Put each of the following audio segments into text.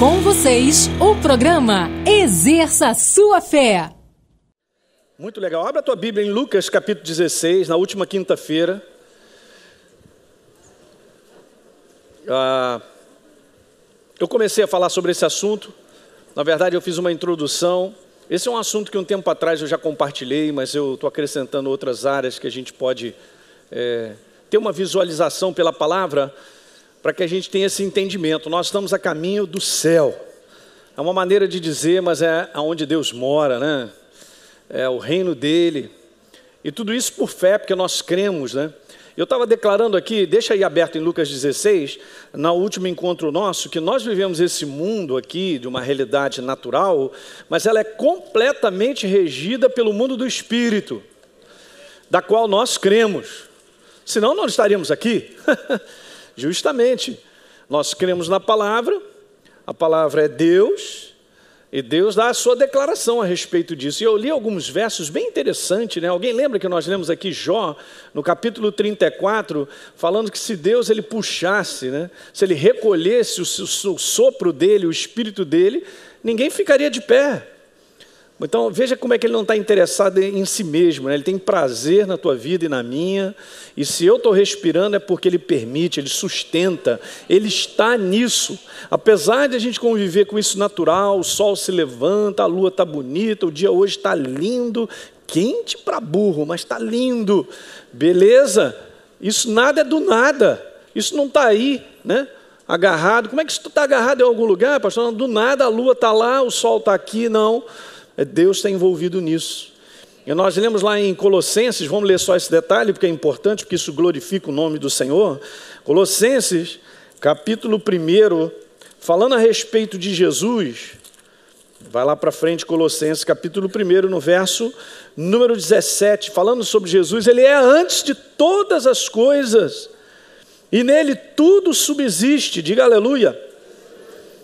Com vocês, o programa Exerça Sua Fé. Muito legal. Abra a tua Bíblia em Lucas capítulo 16, na última quinta-feira. Eu comecei a falar sobre esse assunto. Na verdade, eu fiz uma introdução. Esse é um assunto que um tempo atrás eu já compartilhei, mas eu estou acrescentando outras áreas que a gente pode ter uma visualização pela palavra, para que a gente tenha esse entendimento. Nós estamos a caminho do céu. É uma maneira de dizer, mas é onde Deus mora, né? É o reino dele. E tudo isso por fé, porque nós cremos, né? Eu estava declarando aqui, deixa aí aberto em Lucas 16, no último encontro nosso, que nós vivemos esse mundo aqui, de uma realidade natural, mas ela é completamente regida pelo mundo do Espírito, da qual nós cremos. Senão não estaríamos aqui. Justamente, nós cremos na palavra, a palavra é Deus, e Deus dá a sua declaração a respeito disso. E eu li alguns versos bem interessantes, né? Alguém lembra que nós lemos aqui Jó, no capítulo 34, falando que se Deus ele puxasse, né? Se ele recolhesse o sopro dele, o espírito dele, ninguém ficaria de pé. Então, veja como é que ele não está interessado em si mesmo, né? Ele tem prazer na tua vida e na minha, e se eu estou respirando é porque ele permite, ele sustenta, ele está nisso. Apesar de a gente conviver com isso natural, o sol se levanta, a lua está bonita, o dia hoje está lindo, quente para burro, mas está lindo, beleza? Isso nada é do nada, isso não está aí, né? Agarrado. Como é que isso está agarrado em algum lugar, pastor? Do nada a lua está lá, o sol está aqui, não. Deus está envolvido nisso. E nós lemos lá em Colossenses, vamos ler só esse detalhe, porque é importante, porque isso glorifica o nome do Senhor. Colossenses, capítulo 1, falando a respeito de Jesus, vai lá para frente, Colossenses, capítulo 1, no verso número 17, falando sobre Jesus, ele é antes de todas as coisas, e nele tudo subsiste, diga aleluia.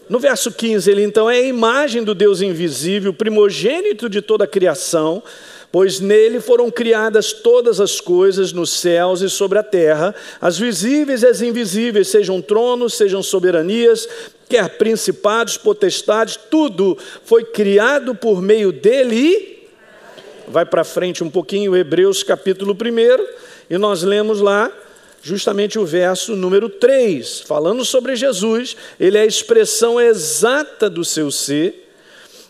No verso 15, ele então é a imagem do Deus invisível, primogênito de toda a criação, pois nele foram criadas todas as coisas nos céus e sobre a terra, as visíveis e as invisíveis, sejam tronos, sejam soberanias, quer principados, potestades, tudo foi criado por meio dele e... Vai para frente um pouquinho, Hebreus capítulo 1, e nós lemos lá, justamente o verso número 3, falando sobre Jesus, ele é a expressão exata do seu ser,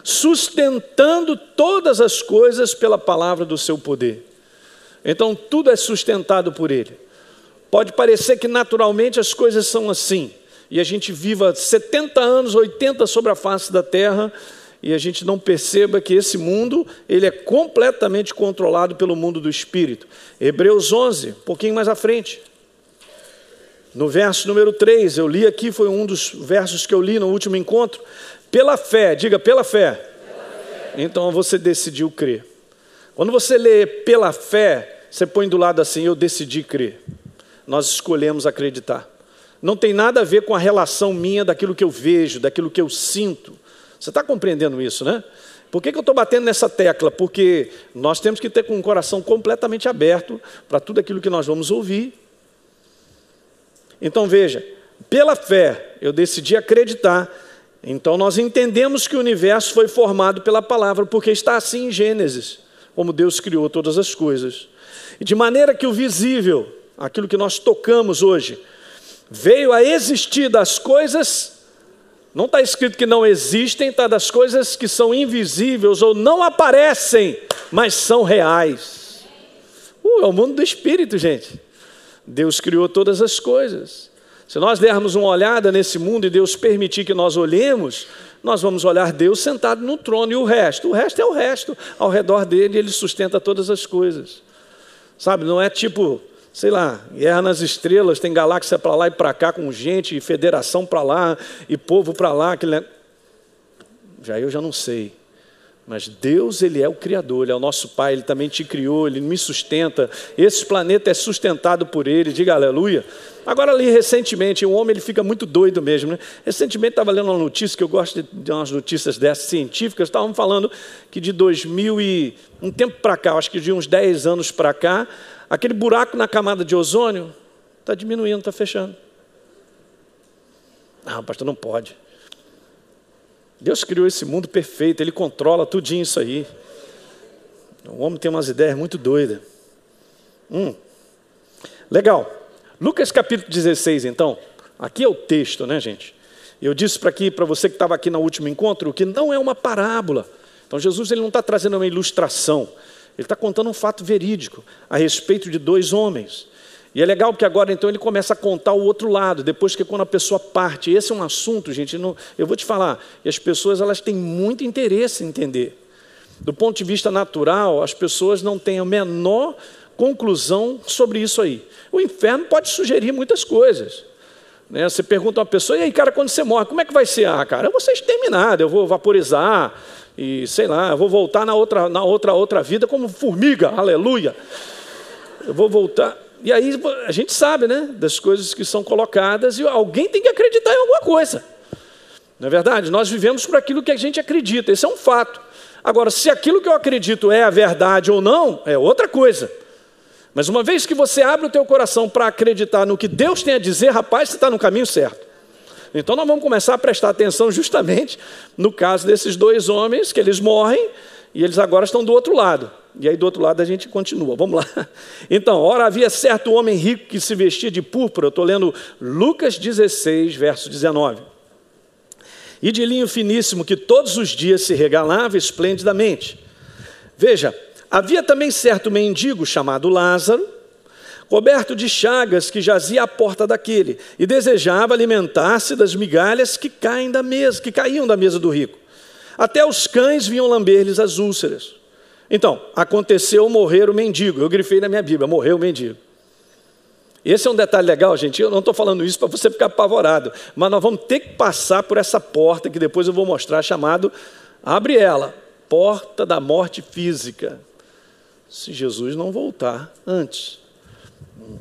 sustentando todas as coisas pela palavra do seu poder. Então tudo é sustentado por ele. Pode parecer que naturalmente as coisas são assim, e a gente viva 70 anos, 80 sobre a face da terra, e a gente não perceba que esse mundo, ele é completamente controlado pelo mundo do Espírito. Hebreus 11, um pouquinho mais à frente. No verso número 3, eu li aqui, foi um dos versos que eu li no último encontro. Pela fé, diga pela fé. Pela fé. Então você decidiu crer. Quando você lê pela fé, você põe do lado assim, eu decidi crer. Nós escolhemos acreditar. Não tem nada a ver com a relação minha daquilo que eu vejo, daquilo que eu sinto. Você está compreendendo isso, né? Por que eu estou batendo nessa tecla? Porque nós temos que ter com o coração completamente aberto para tudo aquilo que nós vamos ouvir. Então veja, pela fé eu decidi acreditar, então nós entendemos que o universo foi formado pela palavra, porque está assim em Gênesis, como Deus criou todas as coisas. E de maneira que o visível, aquilo que nós tocamos hoje, veio a existir das coisas, não está escrito que não existem, está das coisas que são invisíveis ou não aparecem, mas são reais. É o mundo do Espírito, gente. Deus criou todas as coisas. Se nós dermos uma olhada nesse mundo e Deus permitir que nós olhemos, nós vamos olhar Deus sentado no trono e o resto é o resto. Ao redor dele, ele sustenta todas as coisas. Sabe, não é tipo, sei lá, guerra nas estrelas, tem galáxia para lá e para cá com gente, e federação para lá, e povo para lá. Eu já não sei. Mas Deus, ele é o Criador, ele é o nosso Pai, ele também te criou, ele me sustenta. Esse planeta é sustentado por ele, diga aleluia. Agora ali recentemente, o homem ele fica muito doido mesmo, né? Recentemente estava lendo uma notícia, que eu gosto de umas notícias dessas científicas, estavam falando que de 2000 e um tempo para cá, acho que de uns 10 anos para cá, aquele buraco na camada de ozônio está diminuindo, está fechando. Pastor, não pode. Deus criou esse mundo perfeito, Ele controla tudinho isso aí. O homem tem umas ideias muito doidas. Legal. Lucas capítulo 16, então. Aqui é o texto, né, gente? Eu disse para você que estava aqui no último encontro, que não é uma parábola. Então Jesus ele não está trazendo uma ilustração. Ele está contando um fato verídico a respeito de 2 homens. E é legal porque agora então ele começa a contar o outro lado, depois que quando a pessoa parte. Esse é um assunto, gente, eu vou te falar, e as pessoas elas têm muito interesse em entender. Do ponto de vista natural, as pessoas não têm a menor conclusão sobre isso aí. O inferno pode sugerir muitas coisas. Né? Você pergunta a uma pessoa, e aí cara, quando você morre, como é que vai ser? Ah, cara, eu vou ser exterminado, eu vou vaporizar, e sei lá, eu vou voltar na outra vida como formiga, aleluia. Eu vou voltar... E aí a gente sabe, né, das coisas que são colocadas e alguém tem que acreditar em alguma coisa. Não é verdade? Nós vivemos por aquilo que a gente acredita, esse é um fato. Agora, se aquilo que eu acredito é a verdade ou não, é outra coisa. Mas uma vez que você abre o teu coração para acreditar no que Deus tem a dizer, rapaz, você está no caminho certo. Então nós vamos começar a prestar atenção justamente no caso desses 2 homens, que eles morrem e eles agora estão do outro lado. E aí do outro lado a gente continua, vamos lá. Então, ora havia certo homem rico que se vestia de púrpura, eu estou lendo Lucas 16, verso 19. E de linho finíssimo, que todos os dias se regalava esplendidamente. Veja, havia também certo mendigo chamado Lázaro, coberto de chagas, que jazia à porta daquele, e desejava alimentar-se das migalhas que caíam da mesa do rico. Até os cães vinham lamber-lhes as úlceras. Então, aconteceu morrer o mendigo. Eu grifei na minha Bíblia, morreu o mendigo. Esse é um detalhe legal, gente. Eu não estou falando isso para você ficar apavorado, mas nós vamos ter que passar por essa porta, que depois eu vou mostrar, chamado, abre ela, porta da morte física. Se Jesus não voltar antes.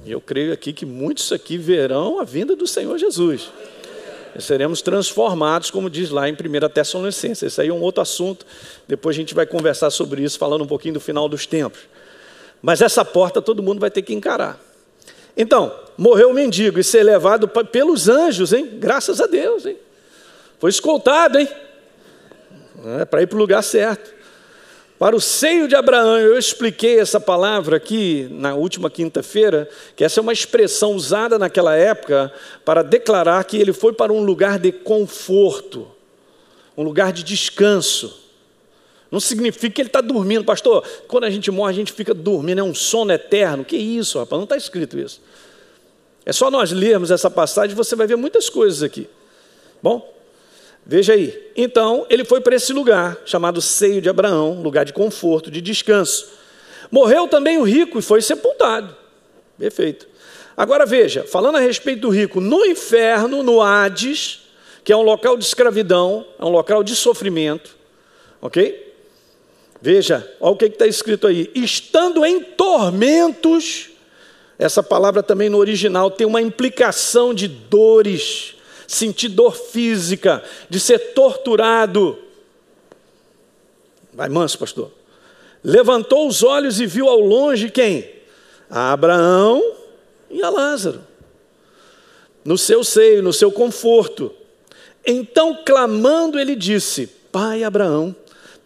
Eu creio aqui que muitos aqui verão a vinda do Senhor Jesus. Seremos transformados, como diz lá em 1 Tessalonicenses. Esse aí é um outro assunto, depois a gente vai conversar sobre isso, falando um pouquinho do final dos tempos. Mas essa porta todo mundo vai ter que encarar. Então, morreu o mendigo e ser levado pelos anjos, hein? Graças a Deus, hein? Foi escoltado, hein? Para ir para o lugar certo. Para o seio de Abraão. Eu expliquei essa palavra aqui na última quinta-feira, que essa é uma expressão usada naquela época para declarar que ele foi para um lugar de conforto, um lugar de descanso. Não significa que ele está dormindo. Pastor, quando a gente morre a gente fica dormindo, é um sono eterno. Que isso, rapaz, não está escrito isso. É só nós lermos essa passagem, você vai ver muitas coisas aqui. Bom? Veja aí, então ele foi para esse lugar, chamado seio de Abraão, lugar de conforto, de descanso. Morreu também o rico e foi sepultado. Perfeito. Agora veja, falando a respeito do rico, no inferno, no Hades, que é um local de escravidão, é um local de sofrimento, ok? Veja, olha o que está escrito aí, estando em tormentos, essa palavra também no original tem uma implicação de dores, sentir dor física, de ser torturado. Vai manso, pastor. Levantou os olhos e viu ao longe quem? A Abraão e a Lázaro. No seu seio, no seu conforto. Então, clamando, ele disse, Pai Abraão,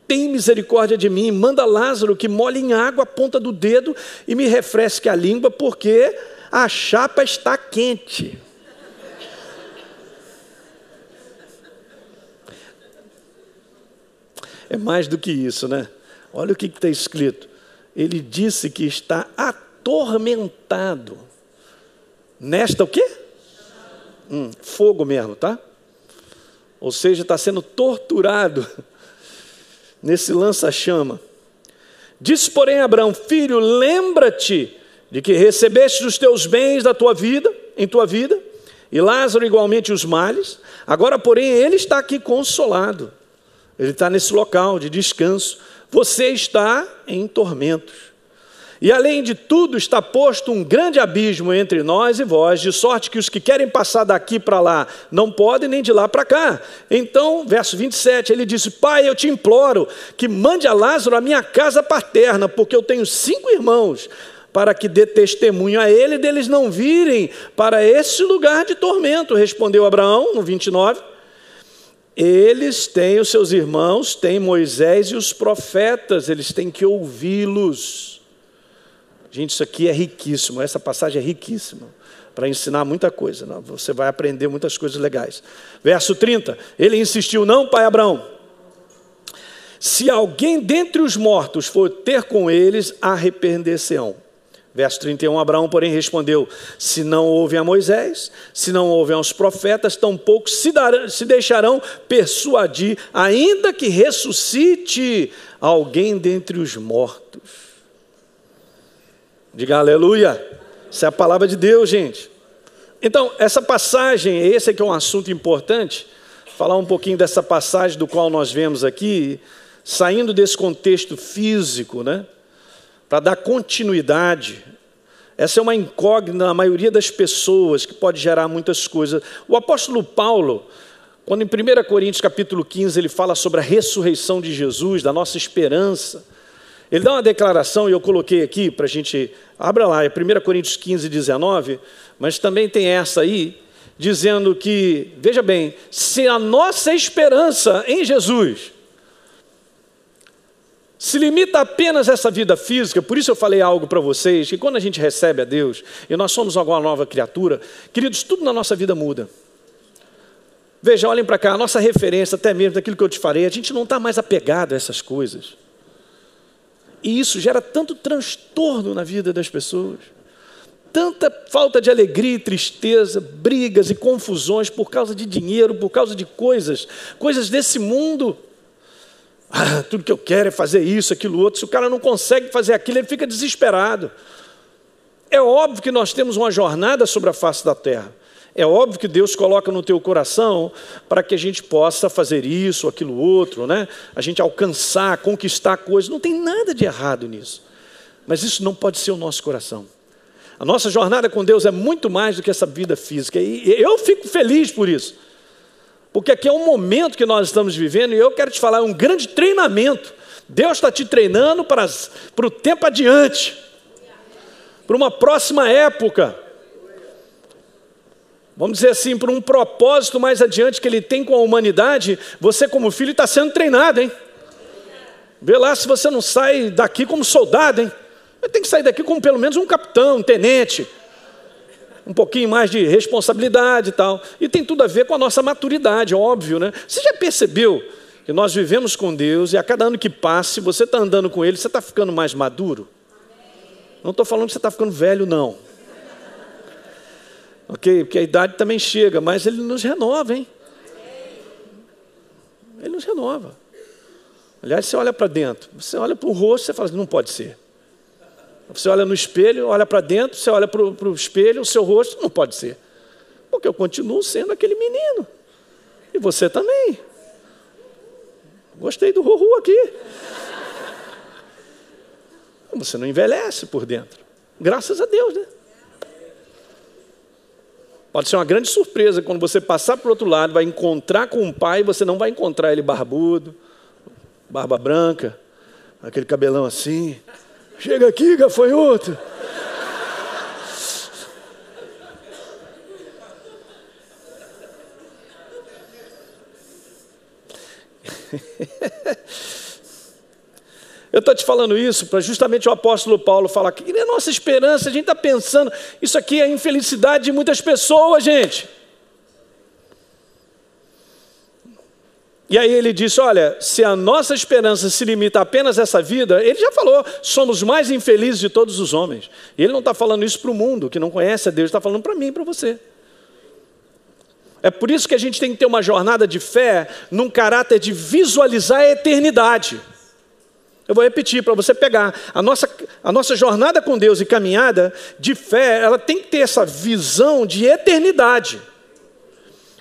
tem misericórdia de mim, manda Lázaro que molhe em água a ponta do dedo e me refresque a língua, porque a chapa está quente. É mais do que isso, né? Olha o que está escrito. Ele disse que está atormentado. Nesta o quê? Fogo mesmo, tá? Ou seja, está sendo torturado nesse lança-chama. Disse, porém, Abraão, filho, lembra-te de que recebeste os teus bens da tua vida, em tua vida, e Lázaro igualmente os males. Agora, porém, ele está aqui consolado. Ele está nesse local de descanso. Você está em tormentos. E além de tudo está posto um grande abismo entre nós e vós, de sorte que os que querem passar daqui para lá não podem, nem de lá para cá. Então, verso 27, ele disse, Pai, eu te imploro que mande a Lázaro à minha casa paterna, porque eu tenho 5 irmãos, para que dê testemunho a ele, deles não virem para esse lugar de tormento. Respondeu Abraão, no 29, Eles têm os seus irmãos, têm Moisés e os profetas, eles têm que ouvi-los. Gente, isso aqui é riquíssimo, essa passagem é riquíssima, para ensinar muita coisa, não? Você vai aprender muitas coisas legais. Verso 30, ele insistiu: não, pai Abraão, se alguém dentre os mortos for ter com eles, arrepender-se-ão. Verso 31, Abraão, porém, respondeu: se não ouvem a Moisés, se não ouvem aos profetas, tampouco se deixarão persuadir, ainda que ressuscite alguém dentre os mortos. Diga aleluia. Essa é a palavra de Deus, gente. Então, essa passagem, esse aqui é um assunto importante, falar um pouquinho dessa passagem do qual nós vemos aqui, saindo desse contexto físico, né? Para dar continuidade. Essa é uma incógnita na maioria das pessoas, que pode gerar muitas coisas. O apóstolo Paulo, quando em 1 Coríntios capítulo 15, ele fala sobre a ressurreição de Jesus, da nossa esperança, ele dá uma declaração, e eu coloquei aqui para a gente, abra lá, é 1 Coríntios 15, 19, mas também tem essa aí, dizendo que, veja bem, se a nossa esperança em Jesus se limita apenas a essa vida física, por isso eu falei algo para vocês, que quando a gente recebe a Deus, e nós somos alguma nova criatura, queridos, tudo na nossa vida muda. Veja, olhem para cá, a nossa referência, até mesmo daquilo que eu te falei, a gente não está mais apegado a essas coisas. E isso gera tanto transtorno na vida das pessoas, tanta falta de alegria e tristeza, brigas e confusões por causa de dinheiro, por causa de coisas desse mundo. Tudo que eu quero é fazer isso, aquilo outro. Se o cara não consegue fazer aquilo, ele fica desesperado. É óbvio que nós temos uma jornada sobre a face da terra. É óbvio que Deus coloca no teu coração para que a gente possa fazer isso, aquilo outro, né? A gente alcançar, conquistar coisas. Não tem nada de errado nisso. Mas isso não pode ser o nosso coração. A nossa jornada com Deus é muito mais do que essa vida física. E eu fico feliz por isso. Porque aqui é um momento que nós estamos vivendo, e eu quero te falar, é um grande treinamento. Deus está te treinando para o tempo adiante, para uma próxima época. Vamos dizer assim, para um propósito mais adiante que Ele tem com a humanidade. Você como filho está sendo treinado, hein? Vê lá se você não sai daqui como soldado, hein? Você tem que sair daqui como pelo menos um capitão, um tenente. Um pouquinho mais de responsabilidade e tal. E tem tudo a ver com a nossa maturidade, óbvio, né? Você já percebeu que nós vivemos com Deus e a cada ano que passa, se você está andando com Ele, você está ficando mais maduro? Não estou falando que você está ficando velho, não. Ok? Porque a idade também chega, mas Ele nos renova, hein? Ele nos renova. Aliás, você olha para dentro, você olha para o rosto, você fala assim, não pode ser. Você olha no espelho, olha para dentro, você olha para o espelho, o seu rosto, não pode ser. Porque eu continuo sendo aquele menino. E você também. Gostei do Ruru aqui. Você não envelhece por dentro. Graças a Deus, né? Pode ser uma grande surpresa quando você passar para o outro lado, vai encontrar com um pai, você não vai encontrar ele barbudo, barba branca, aquele cabelão assim. Chega aqui, gafanhoto. Eu estou te falando isso para justamente o apóstolo Paulo falar que é a nossa esperança, a gente está pensando, isso aqui é a infelicidade de muitas pessoas, gente. E aí ele disse, olha, se a nossa esperança se limita apenas a essa vida, ele já falou, somos os mais infelizes de todos os homens. E ele não está falando isso para o mundo, que não conhece a Deus, está falando para mim e para você. É por isso que a gente tem que ter uma jornada de fé num caráter de visualizar a eternidade. Eu vou repetir para você pegar. A nossa jornada com Deus e caminhada de fé, ela tem que ter essa visão de eternidade.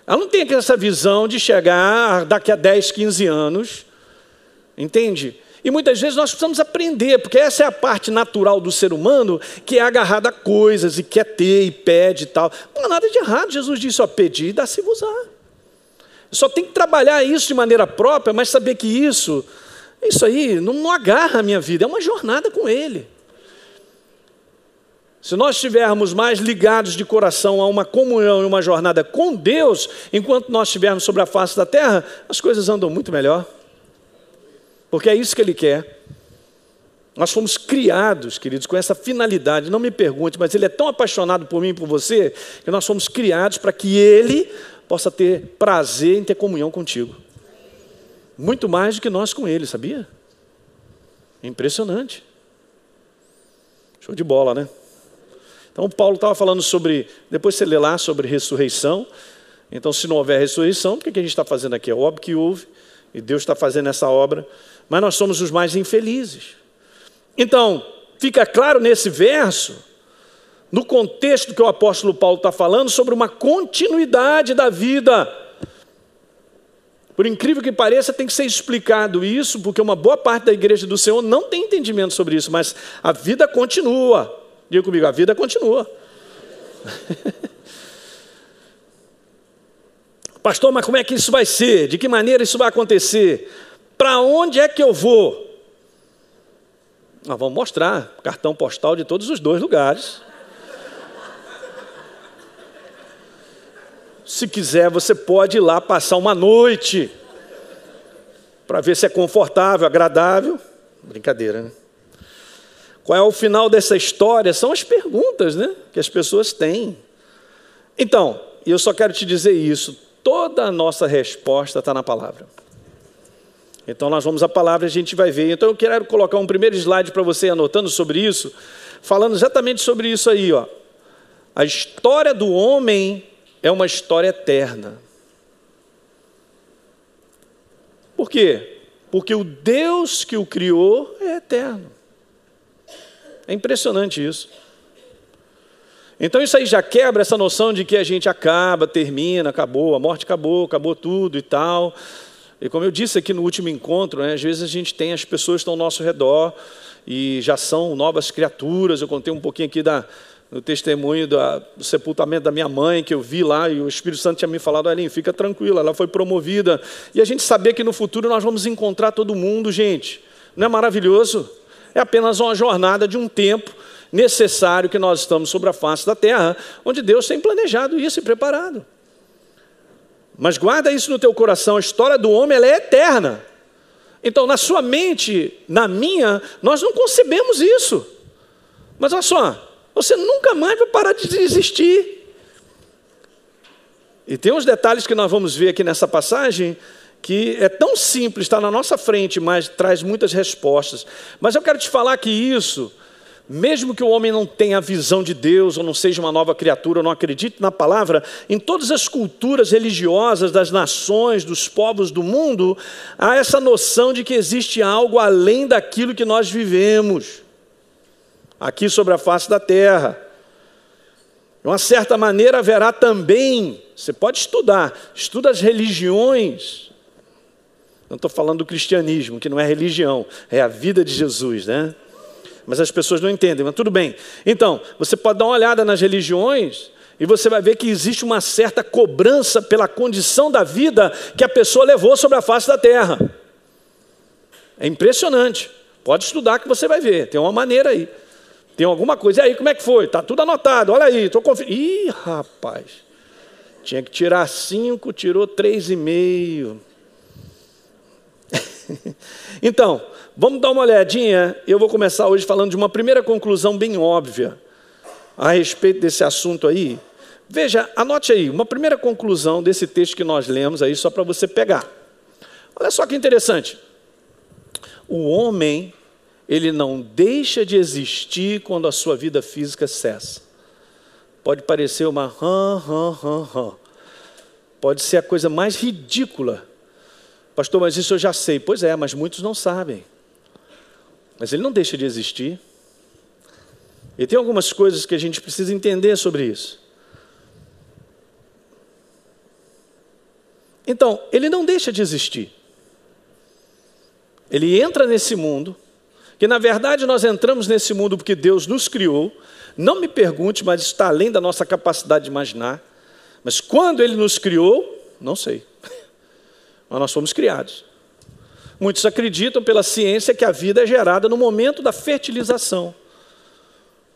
Ela não tem essa visão de chegar daqui a 10, 15 anos, entende? E muitas vezes nós precisamos aprender, porque essa é a parte natural do ser humano, que é agarrada a coisas, e quer ter, e pede e tal. Não há nada de errado, Jesus disse, ó, pedir e dá-se-vos-á. Só tem que trabalhar isso de maneira própria, mas saber que isso aí não agarra a minha vida, é uma jornada com Ele. Se nós estivermos mais ligados de coração a uma comunhão e uma jornada com Deus, enquanto nós estivermos sobre a face da terra, as coisas andam muito melhor. Porque é isso que Ele quer. Nós fomos criados, queridos, com essa finalidade. Não me pergunte, mas Ele é tão apaixonado por mim e por você, que nós fomos criados para que Ele possa ter prazer em ter comunhão contigo. Muito mais do que nós com Ele, sabia? Impressionante. Show de bola, né? Então, Paulo estava falando sobre, depois você lê lá sobre ressurreição. Então, se não houver ressurreição, o que a gente está fazendo aqui? É óbvio que houve, e Deus está fazendo essa obra, mas nós somos os mais infelizes. Então, fica claro nesse verso, no contexto que o apóstolo Paulo está falando, sobre uma continuidade da vida. Por incrível que pareça, tem que ser explicado isso, porque uma boa parte da igreja do Senhor não tem entendimento sobre isso, mas a vida continua. Diga comigo, a vida continua. Pastor, mas como é que isso vai ser? De que maneira isso vai acontecer? Para onde é que eu vou? Nós vamos mostrar cartão postal de todos os 2 lugares. Se quiser, você pode ir lá passar uma noite para ver se é confortável, agradável. Brincadeira, né? Qual é o final dessa história? São as perguntas, né, que as pessoas têm. Então, eu só quero te dizer isso. Toda a nossa resposta está na palavra. Então nós vamos à palavra e a gente vai ver. Então eu quero colocar um primeiro slide para você anotando sobre isso, falando exatamente sobre isso aí, ó. A história do homem é uma história eterna. Por quê? Porque o Deus que o criou é eterno. É impressionante isso. Então isso aí já quebra essa noção de que a gente acaba, termina, acabou, a morte acabou, acabou tudo e tal. E como eu disse aqui no último encontro, né, às vezes a gente tem as pessoas que estão ao nosso redor e já são novas criaturas. Eu contei um pouquinho aqui do testemunho do sepultamento da minha mãe, que eu vi lá, e o Espírito Santo tinha me falado, Aline, fica tranquila, ela foi promovida. E a gente sabia que no futuro nós vamos encontrar todo mundo, gente. Não é maravilhoso? É apenas uma jornada de um tempo necessário que nós estamos sobre a face da terra, onde Deus tem planejado isso e preparado. Mas guarda isso no teu coração, a história do homem ela é eterna. Então, na sua mente, na minha, nós não concebemos isso. Mas olha só, você nunca mais vai parar de existir. E tem uns detalhes que nós vamos ver aqui nessa passagem, que é tão simples, está na nossa frente, mas traz muitas respostas. Mas eu quero te falar que isso, mesmo que o homem não tenha a visão de Deus, ou não seja uma nova criatura, ou não acredite na palavra, em todas as culturas religiosas das nações, dos povos do mundo, há essa noção de que existe algo além daquilo que nós vivemos, aqui sobre a face da terra. De uma certa maneira haverá também, você pode estudar, estuda as religiões. Não estou falando do cristianismo, que não é religião, é a vida de Jesus, né? Mas as pessoas não entendem, mas tudo bem. Então, você pode dar uma olhada nas religiões e você vai ver que existe uma certa cobrança pela condição da vida que a pessoa levou sobre a face da terra. É impressionante. Pode estudar que você vai ver. Tem uma maneira aí. Tem alguma coisa. E aí, como é que foi? Está tudo anotado. Olha aí, estou conferindo. Ih, rapaz. Tinha que tirar 5, tirou 3,5. Então, vamos dar uma olhadinha. Eu vou começar hoje falando de uma primeira conclusão bem óbvia a respeito desse assunto aí. Veja, anote aí, uma primeira conclusão desse texto que nós lemos aí, só para você pegar. Olha só que interessante. O homem, ele não deixa de existir quando a sua vida física cessa. Pode parecer uma pode ser a coisa mais ridícula. Pastor, mas isso eu já sei. Pois é, mas muitos não sabem. Mas ele não deixa de existir. E tem algumas coisas que a gente precisa entender sobre isso. Então, ele não deixa de existir. Ele entra nesse mundo, que na verdade nós entramos nesse mundo porque Deus nos criou. Não me pergunte, mas isso está além da nossa capacidade de imaginar. Mas quando Ele nos criou, não sei. Mas nós fomos criados. Muitos acreditam pela ciência que a vida é gerada no momento da fertilização.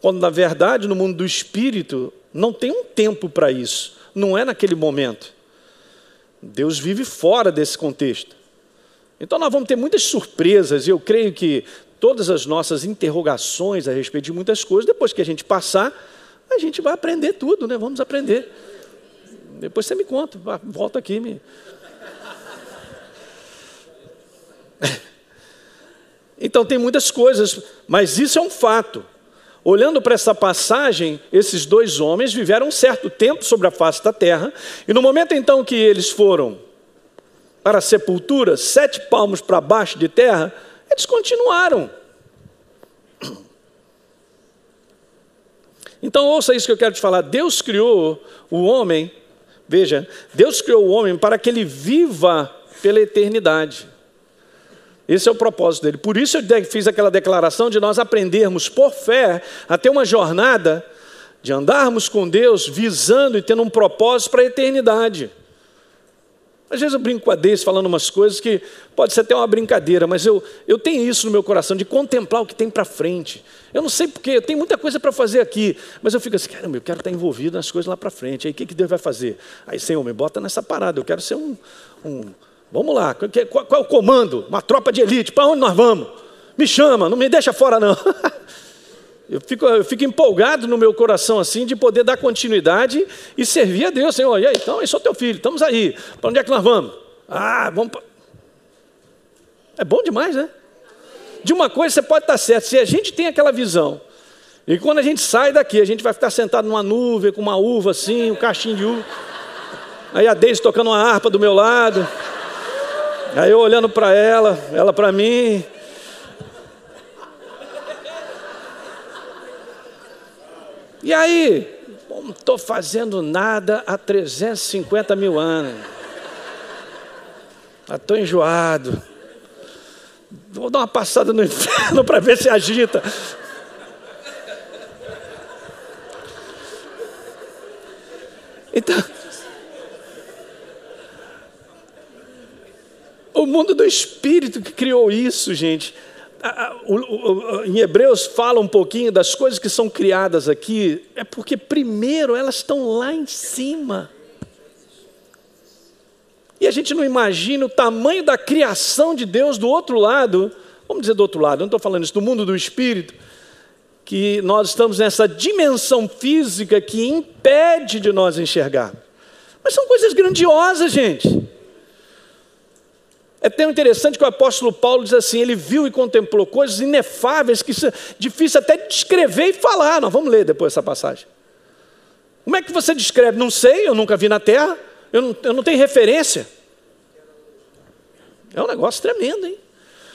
quando na verdade no mundo do espírito não tem um tempo para isso, não é naquele momento. Deus vive fora desse contexto. Então nós vamos ter muitas surpresas, e eu creio que todas as nossas interrogações a respeito de muitas coisas, depois que a gente passar, a gente vai aprender tudo, né? Vamos aprender. Depois você me conta, volta aqui. Então tem muitas coisas, mas isso é um fato. Olhando para essa passagem, esses dois homens viveram um certo tempo sobre a face da terra, e no momento então que eles foram para a sepultura, 7 palmos para baixo de terra, eles continuaram. Então ouça isso que eu quero te falar. Deus criou o homem, veja, Deus criou o homem para que ele viva pela eternidade. Esse é o propósito dele. Por isso eu fiz aquela declaração de nós aprendermos por fé a ter uma jornada de andarmos com Deus visando e tendo um propósito para a eternidade. Às vezes eu brinco com a Deise falando umas coisas que pode ser até uma brincadeira, mas eu tenho isso no meu coração, de contemplar o que tem para frente. Eu não sei porque, eu tenho muita coisa para fazer aqui, mas eu fico assim, caramba, eu quero estar envolvido nas coisas lá para frente. Aí o que Deus vai fazer? Aí, Senhor, me bota nessa parada, eu quero ser vamos lá, qual é o comando? Uma tropa de elite, para onde nós vamos? Me chama, não me deixa fora não. Eu fico empolgado no meu coração assim de poder dar continuidade e servir a Deus, Senhor. E aí, então, eu sou teu filho, estamos aí. Para onde é que nós vamos? Vamos para... É bom demais, né? De uma coisa você pode estar certo, se a gente tem aquela visão, e quando a gente sai daqui, a gente vai ficar sentado numa nuvem, com uma uva assim, um cachinho de uva, aí a Deise tocando uma harpa do meu lado, aí eu olhando para ela para mim. E aí, não estou fazendo nada há 350 mil anos. Estou enjoado. Vou dar uma passada no inferno para ver se agita. Então, o mundo do espírito que criou isso, gente. Em Hebreus fala um pouquinho das coisas que são criadas aqui, é porque primeiro elas estão lá em cima. E a gente não imagina o tamanho da criação de Deus do outro lado, vamos dizer do outro lado, eu não estou falando isso, do mundo do espírito, que nós estamos nessa dimensão física que impede de nós enxergar. Mas são coisas grandiosas, gente. É tão interessante que o apóstolo Paulo diz assim, ele viu e contemplou coisas inefáveis, que é difícil até descrever e falar. Nós vamos ler depois essa passagem. Como é que você descreve? Não sei, eu nunca vi na terra, eu não tenho referência. É um negócio tremendo, hein?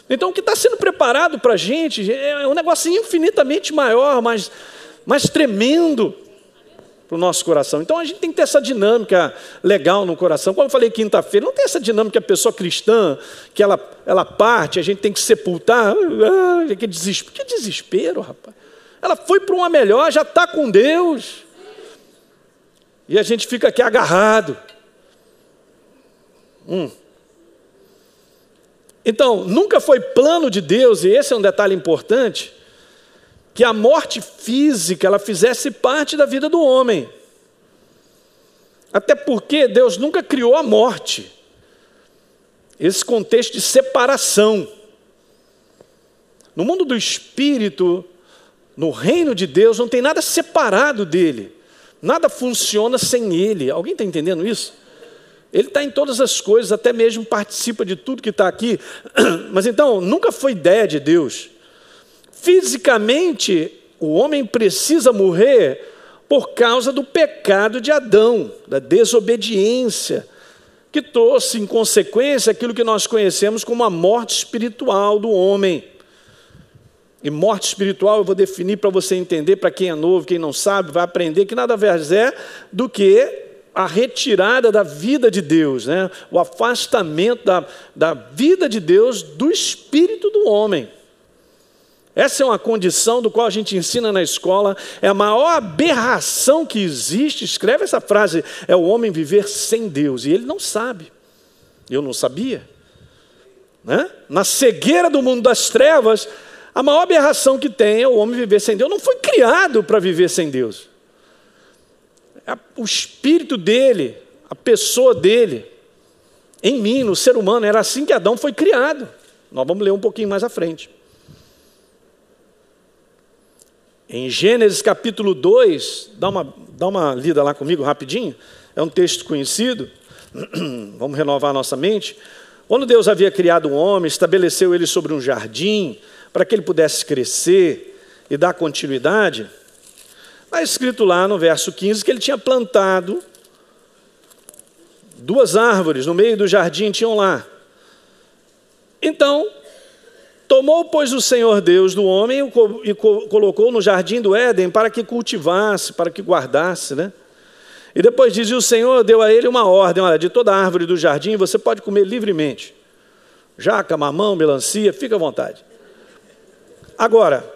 Então o que está sendo preparado para a gente é um negócio infinitamente maior, mais tremendo para o nosso coração. Então a gente tem que ter essa dinâmica legal no coração. Como eu falei quinta-feira, não tem essa dinâmica que a pessoa cristã, que ela parte, a gente tem que sepultar. Que desespero, rapaz. Ela foi para uma melhor, já está com Deus. E a gente fica aqui agarrado. Então, nunca foi plano de Deus, e esse é um detalhe importante, que a morte física ela fizesse parte da vida do homem. Até porque Deus nunca criou a morte. Esse contexto de separação. No mundo do espírito, no reino de Deus, não tem nada separado dele. Nada funciona sem ele. Alguém está entendendo isso? Ele está em todas as coisas, até mesmo participa de tudo que está aqui. Mas então, nunca foi ideia de Deus. Fisicamente, o homem precisa morrer por causa do pecado de Adão, da desobediência, que trouxe em consequência aquilo que nós conhecemos como a morte espiritual do homem. E morte espiritual eu vou definir para você entender, para quem é novo, quem não sabe, vai aprender que nada mais é do que a retirada da vida de Deus, né? O afastamento da vida de Deus do espírito do homem. Essa é uma condição do qual a gente ensina na escola, é a maior aberração que existe. Escreve essa frase, é o homem viver sem Deus, e ele não sabe. Eu não sabia, né? Na cegueira do mundo das trevas, A maior aberração que tem é o homem viver sem Deus. Não foi criado para viver sem Deus. O espírito dele, a pessoa dele, em mim, no ser humano, era assim que Adão foi criado. Nós vamos ler um pouquinho mais à frente. Em Gênesis capítulo 2, dá uma lida lá comigo rapidinho, é um texto conhecido, vamos renovar a nossa mente. Quando Deus havia criado o homem, estabeleceu ele sobre um jardim, para que ele pudesse crescer e dar continuidade, está escrito lá no verso 15 que ele tinha plantado 2 árvores no meio do jardim, tinham lá. Então, tomou, pois, o Senhor Deus do homem e colocou no jardim do Éden para que cultivasse, para que guardasse, né? E depois diz, e o Senhor deu a ele uma ordem, olha, de toda árvore do jardim você pode comer livremente. Jaca, mamão, melancia, fica à vontade. Agora,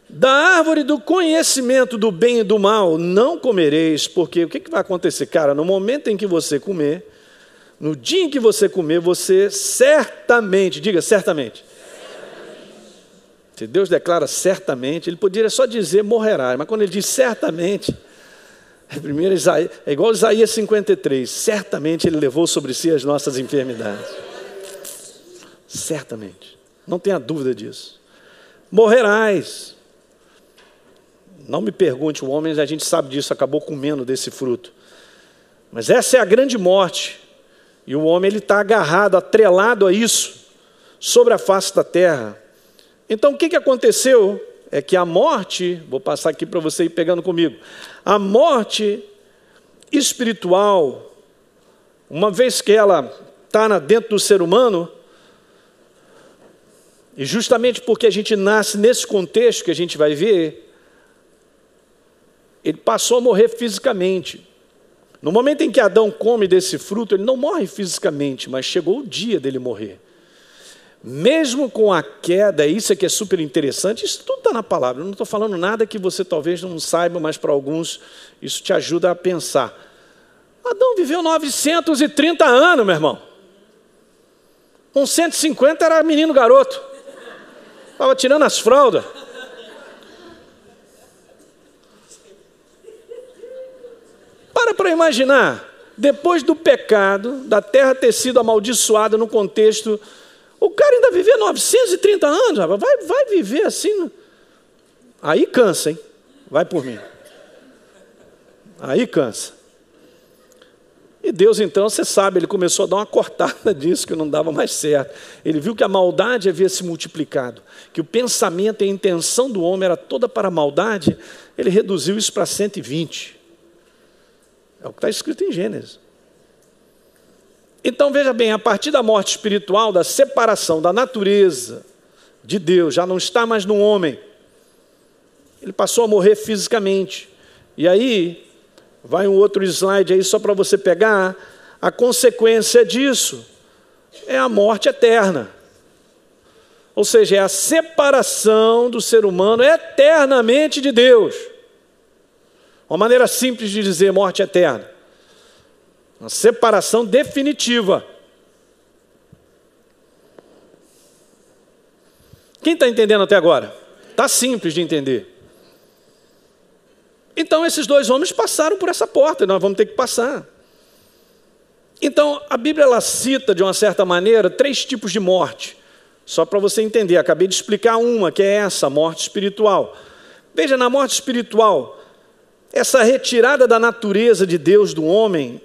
da árvore do conhecimento do bem e do mal não comereis, porque o que vai acontecer? Cara, no momento em que você comer, no dia em que você comer, você certamente, diga certamente. Se Deus declara certamente, ele poderia só dizer morrerá, mas quando ele diz certamente, primeiro é igual Isaías 53, certamente ele levou sobre si as nossas enfermidades. Certamente, não tenha dúvida disso. Morrerás. Não me pergunte, o homem, a gente sabe disso, acabou comendo desse fruto. Mas essa é a grande morte. E o homem está agarrado, atrelado a isso, sobre a face da terra. Então o que aconteceu? É que a morte, vou passar aqui para você ir pegando comigo, a morte espiritual, uma vez que ela está dentro do ser humano, e justamente porque a gente nasce nesse contexto que a gente vai ver, ele passou a morrer fisicamente. No momento em que Adão come desse fruto, ele não morre fisicamente, mas chegou o dia dele morrer. Mesmo com a queda, isso aqui é super interessante, isso tudo está na palavra, eu não estou falando nada que você talvez não saiba, mas para alguns isso te ajuda a pensar. Adão viveu 930 anos, meu irmão. Com 150 era menino garoto. Estava tirando as fraldas. Para imaginar, depois do pecado, da terra ter sido amaldiçoada no contexto, o cara ainda viveu 930 anos, vai viver assim. Aí cansa, hein? Vai por mim. Aí cansa. E Deus então, você sabe, ele começou a dar uma cortada disso que não dava mais certo. Ele viu que a maldade havia se multiplicado, que o pensamento e a intenção do homem era toda para a maldade, ele reduziu isso para 120. É o que está escrito em Gênesis. Então veja bem, a partir da morte espiritual, da separação da natureza de Deus, já não está mais no homem, ele passou a morrer fisicamente. E aí, vai um outro slide aí só para você pegar, a consequência disso é a morte eterna. Ou seja, é a separação do ser humano eternamente de Deus. Uma maneira simples de dizer morte eterna. Uma separação definitiva. Quem está entendendo até agora? Está simples de entender. Então esses 2 homens passaram por essa porta, e nós vamos ter que passar. Então a Bíblia ela cita de uma certa maneira 3 tipos de morte. Só para você entender, acabei de explicar uma, que é essa, a morte espiritual. Veja, na morte espiritual, essa retirada da natureza de Deus do homem,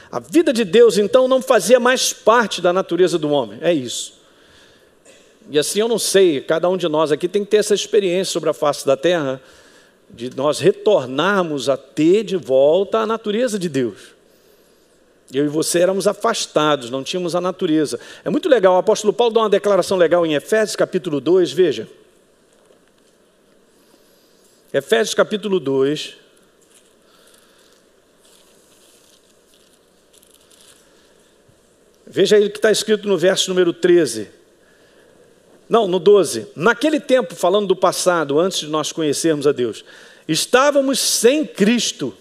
a vida de Deus então não fazia mais parte da natureza do homem, é isso. E assim eu não sei, cada um de nós aqui tem que ter essa experiência sobre a face da terra, de nós retornarmos a ter de volta a natureza de Deus. Eu e você éramos afastados, não tínhamos a natureza. É muito legal, o apóstolo Paulo dá uma declaração legal em Efésios capítulo 2, veja. Efésios capítulo 2. Veja aí o que está escrito no verso número 13. Não, no 12. Naquele tempo, falando do passado, antes de nós conhecermos a Deus, estávamos sem Cristo,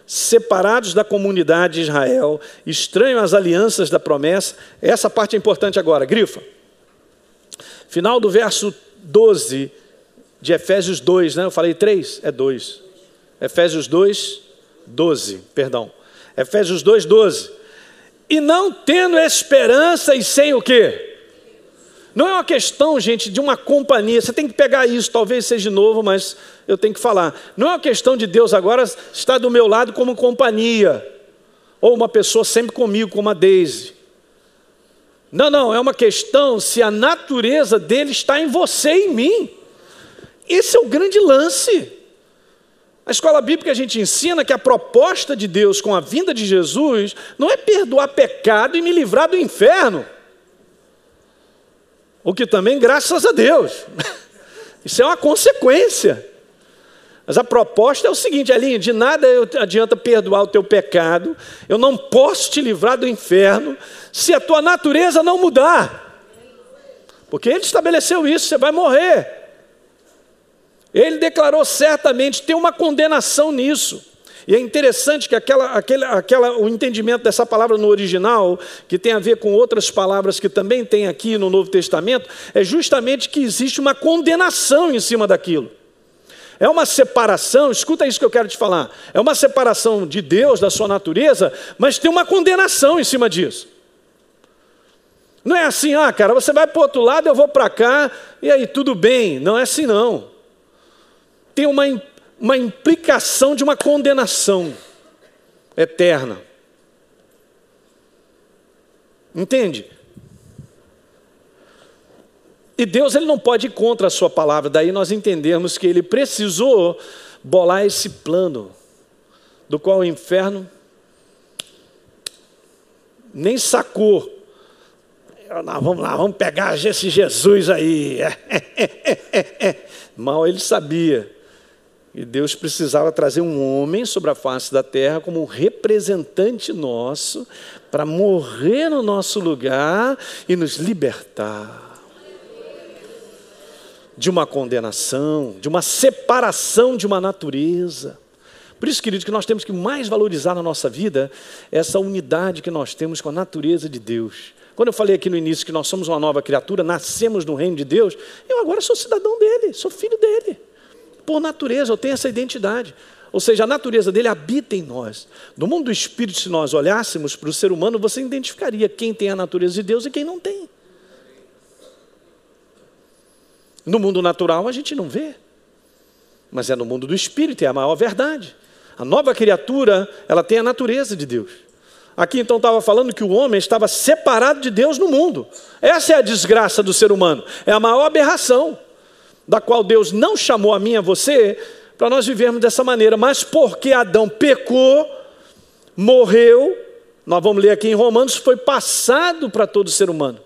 separados da comunidade de Israel, estranhos às alianças da promessa. Essa parte é importante agora, grifa. Final do verso 12 de Efésios 2, né? Eu falei 3? É 2. Efésios 2, 12, perdão. Efésios 2, 12. E não tendo esperança e sem o quê? Não é uma questão, gente, de uma companhia. Você tem que pegar isso, talvez seja de novo, mas eu tenho que falar. Não é uma questão de Deus agora estar do meu lado como companhia. Ou uma pessoa sempre comigo, como a Deise. Não, é uma questão se a natureza dele está em você e em mim. Esse é o grande lance. A escola bíblica a gente ensina que a proposta de Deus com a vinda de Jesus não é perdoar pecado e me livrar do inferno. O que também, graças a Deus. Isso é uma consequência. Mas a proposta é o seguinte, Elinho, de nada adianta perdoar o teu pecado, eu não posso te livrar do inferno, se a tua natureza não mudar. Porque ele estabeleceu isso, você vai morrer. Ele declarou certamente, tem uma condenação nisso. E é interessante que o entendimento dessa palavra no original, que tem a ver com outras palavras que também tem aqui no Novo Testamento, é justamente que existe uma condenação em cima daquilo. É uma separação, escuta isso que eu quero te falar, é uma separação de Deus, da sua natureza, mas tem uma condenação em cima disso. Não é assim, cara, você vai para o outro lado, eu vou para cá, e aí tudo bem. Não é assim não. Tem uma implicação de uma condenação eterna. Entende? E Deus ele não pode ir contra a sua palavra, daí nós entendemos que ele precisou bolar esse plano, do qual o inferno nem sacou. Vamos lá, vamos pegar esse Jesus aí. Mal ele sabia. E Deus precisava trazer um homem sobre a face da terra como um representante nosso, para morrer no nosso lugar e nos libertar de uma condenação, de uma separação de uma natureza. Por isso, queridos, que nós temos que mais valorizar na nossa vida essa unidade que nós temos com a natureza de Deus. Quando eu falei aqui no início que nós somos uma nova criatura, nascemos no reino de Deus, eu agora sou cidadão dele, sou filho dele. Por natureza, eu tenho essa identidade. Ou seja, a natureza dele habita em nós. No mundo do espírito, se nós olhássemos para o ser humano, você identificaria quem tem a natureza de Deus e quem não tem. No mundo natural a gente não vê, mas é no mundo do espírito, é a maior verdade. A nova criatura, ela tem a natureza de Deus. Aqui então estava falando que o homem estava separado de Deus no mundo. Essa é a desgraça do ser humano, é a maior aberração, da qual Deus não chamou a mim e a você para nós vivermos dessa maneira, mas porque Adão pecou, morreu, nós vamos ler aqui em Romanos, foi passado para todo ser humano.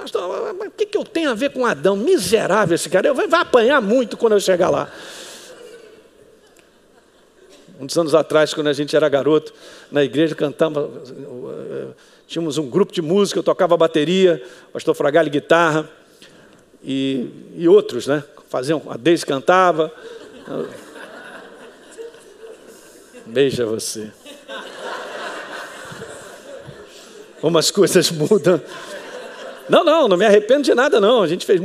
Mas o que eu tenho a ver com Adão? Miserável esse cara, vai apanhar muito quando eu chegar lá. Muitos anos atrás, quando a gente era garoto, na igreja cantava, tínhamos um grupo de música, eu tocava bateria, o pastor Fragali guitarra, e outros, né? A Deise cantava. Beija você. Umas coisas mudam. Não me arrependo de nada não, a gente fez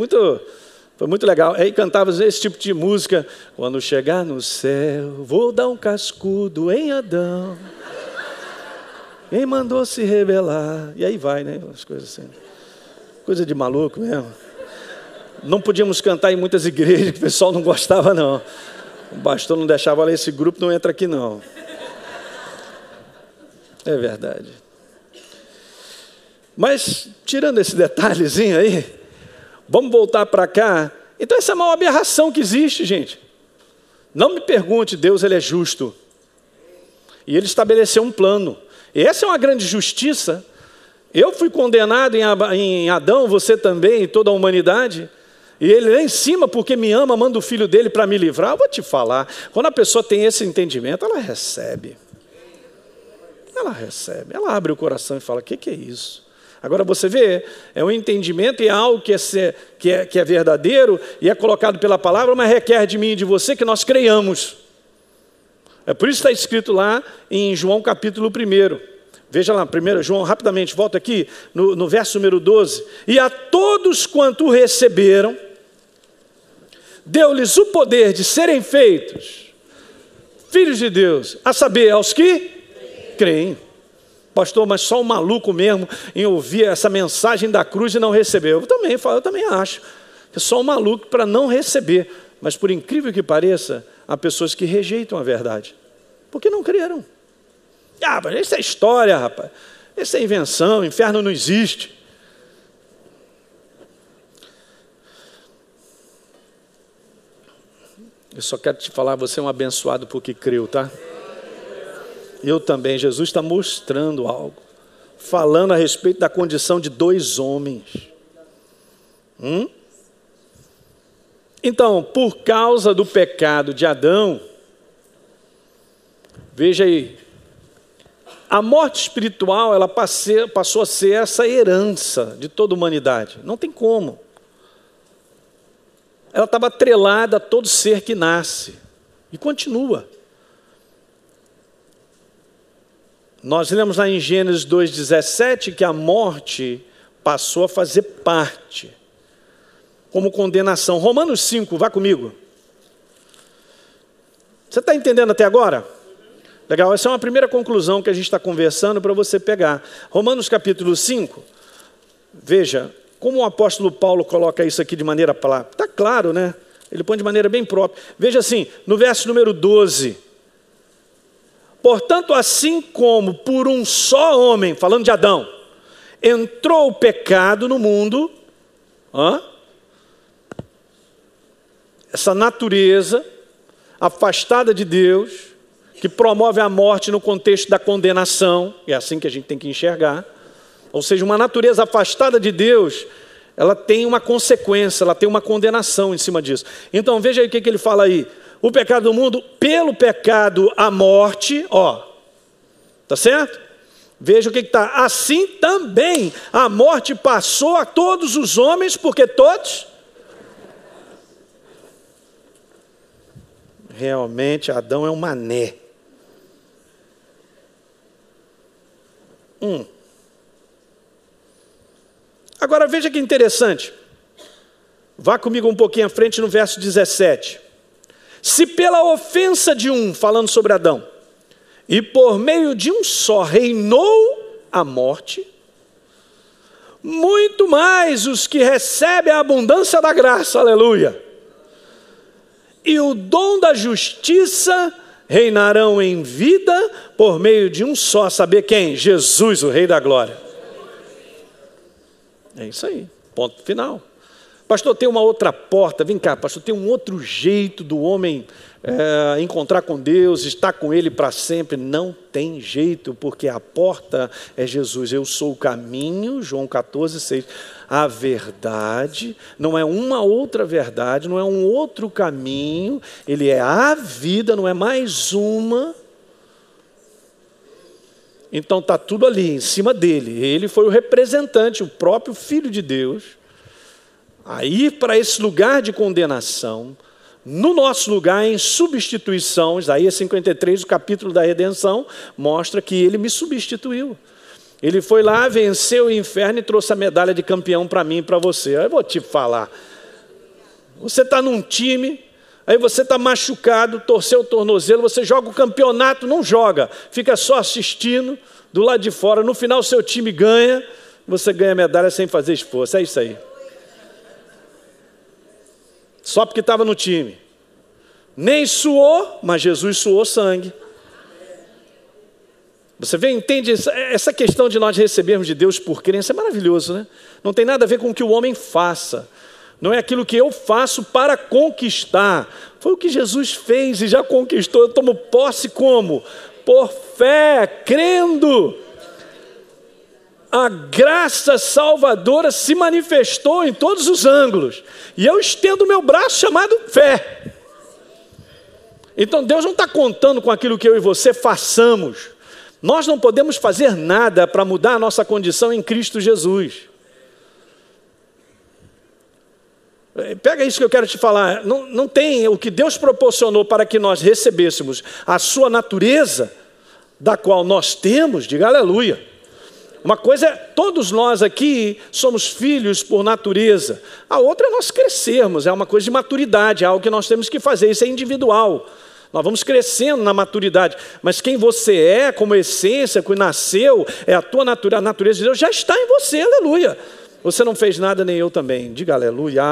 foi muito legal. Aí cantava esse tipo de música. Quando chegar no céu, vou dar um cascudo em Adão. Quem mandou se revelar? E aí vai, né? As coisas assim. Coisa de maluco mesmo. Não podíamos cantar em muitas igrejas, que o pessoal não gostava não. O pastor não deixava ler, esse grupo não entra aqui não. É verdade. Mas, tirando esse detalhezinho aí, vamos voltar para cá. Então essa é a maior aberração que existe, gente. Não me pergunte, Deus ele é justo. E ele estabeleceu um plano. E essa é uma grande justiça. Eu fui condenado em Adão, você também, e toda a humanidade. E ele lá em cima, porque me ama, manda o filho dele para me livrar. Eu vou te falar, quando a pessoa tem esse entendimento, ela recebe. Ela abre o coração e fala, o que é isso? Agora você vê, é um entendimento e é algo que é verdadeiro e é colocado pela palavra, mas requer de mim e de você que nós creiamos. É por isso que está escrito lá em João capítulo 1, Veja lá, 1 João, rapidamente, volta aqui, no verso número 12. E a todos quanto o receberam, deu-lhes o poder de serem feitos filhos de Deus, a saber, aos que creem. Pastor, mas só um maluco mesmo em ouvir essa mensagem da cruz e não receber. Eu também acho. É só um maluco para não receber. Mas por incrível que pareça, há pessoas que rejeitam a verdade, porque não creram. Ah, mas isso é história, rapaz. Isso é invenção, o inferno não existe. Eu só quero te falar, você é um abençoado porque creu, tá? Eu também. Jesus está mostrando algo, falando a respeito da condição de dois homens. Então, por causa do pecado de Adão, veja aí, a morte espiritual, ela passou a ser essa herança de toda a humanidade. Não tem como. Ela estava atrelada a todo ser que nasce. E continua. Nós lemos lá em Gênesis 2,17 que a morte passou a fazer parte, como condenação. Romanos 5, vá comigo. Você está entendendo até agora? Legal, essa é uma primeira conclusão que a gente está conversando para você pegar. Romanos capítulo 5, veja, como o apóstolo Paulo coloca isso aqui de maneira clara. Está claro, né? Ele põe de maneira bem própria. Veja assim, no verso número 12. Portanto, assim como por um só homem, falando de Adão, entrou o pecado no mundo, essa natureza afastada de Deus, que promove a morte no contexto da condenação, é assim que a gente tem que enxergar, ou seja, uma natureza afastada de Deus, ela tem uma consequência, ela tem uma condenação em cima disso. Então veja aí o que ele fala aí, o pecado do mundo, pelo pecado a morte, tá certo? Veja o que está, assim também a morte passou a todos os homens, porque todos... Realmente Adão é um mané. Agora veja que interessante. Vá comigo um pouquinho à frente no verso 17. Se pela ofensa de um, falando sobre Adão, e por meio de um só reinou a morte, muito mais os que recebem a abundância da graça, aleluia, e o dom da justiça reinarão em vida por meio de um só, saber quem? Jesus, o Rei da Glória. É isso aí, ponto final. Pastor, tem uma outra porta, vem cá, pastor, tem um outro jeito do homem encontrar com Deus, estar com Ele para sempre. Não tem jeito, porque a porta é Jesus. Eu sou o caminho, João 14,6. A verdade, não é uma outra verdade, não é um outro caminho, Ele é a vida, não é mais uma. Então está tudo ali, em cima dele. Ele foi o representante, o próprio Filho de Deus, a ir para esse lugar de condenação, no nosso lugar em substituição. Isaías 53, o capítulo da redenção, mostra que ele me substituiu. Ele foi lá, venceu o inferno e trouxe a medalha de campeão para mim e para você. Aí eu vou te falar, você está num time, aí você está machucado, torceu o tornozelo, você joga o campeonato, não joga, fica só assistindo do lado de fora, no final seu time ganha, você ganha a medalha sem fazer esforço, é isso aí. Só porque estava no time. Nem suou, mas Jesus suou sangue. Você vê, entende? Essa questão de nós recebermos de Deus por crença é maravilhoso, né? Não tem nada a ver com o que o homem faça. Não é aquilo que eu faço para conquistar. Foi o que Jesus fez e já conquistou. Eu tomo posse como? Por fé, crendo. A graça salvadora se manifestou em todos os ângulos. E eu estendo o meu braço chamado fé. Então Deus não está contando com aquilo que eu e você façamos. Nós não podemos fazer nada para mudar a nossa condição em Cristo Jesus. Pega isso que eu quero te falar. Não tem o que Deus proporcionou para que nós recebêssemos a sua natureza. da qual nós temos, diga aleluia. Uma coisa é, todos nós aqui somos filhos por natureza. A outra é nós crescermos, é uma coisa de maturidade, é algo que nós temos que fazer, isso é individual. Nós vamos crescendo na maturidade, mas quem você é como essência, que nasceu, é a tua natureza, a natureza de Deus já está em você, aleluia. Você não fez nada, nem eu também, diga aleluia.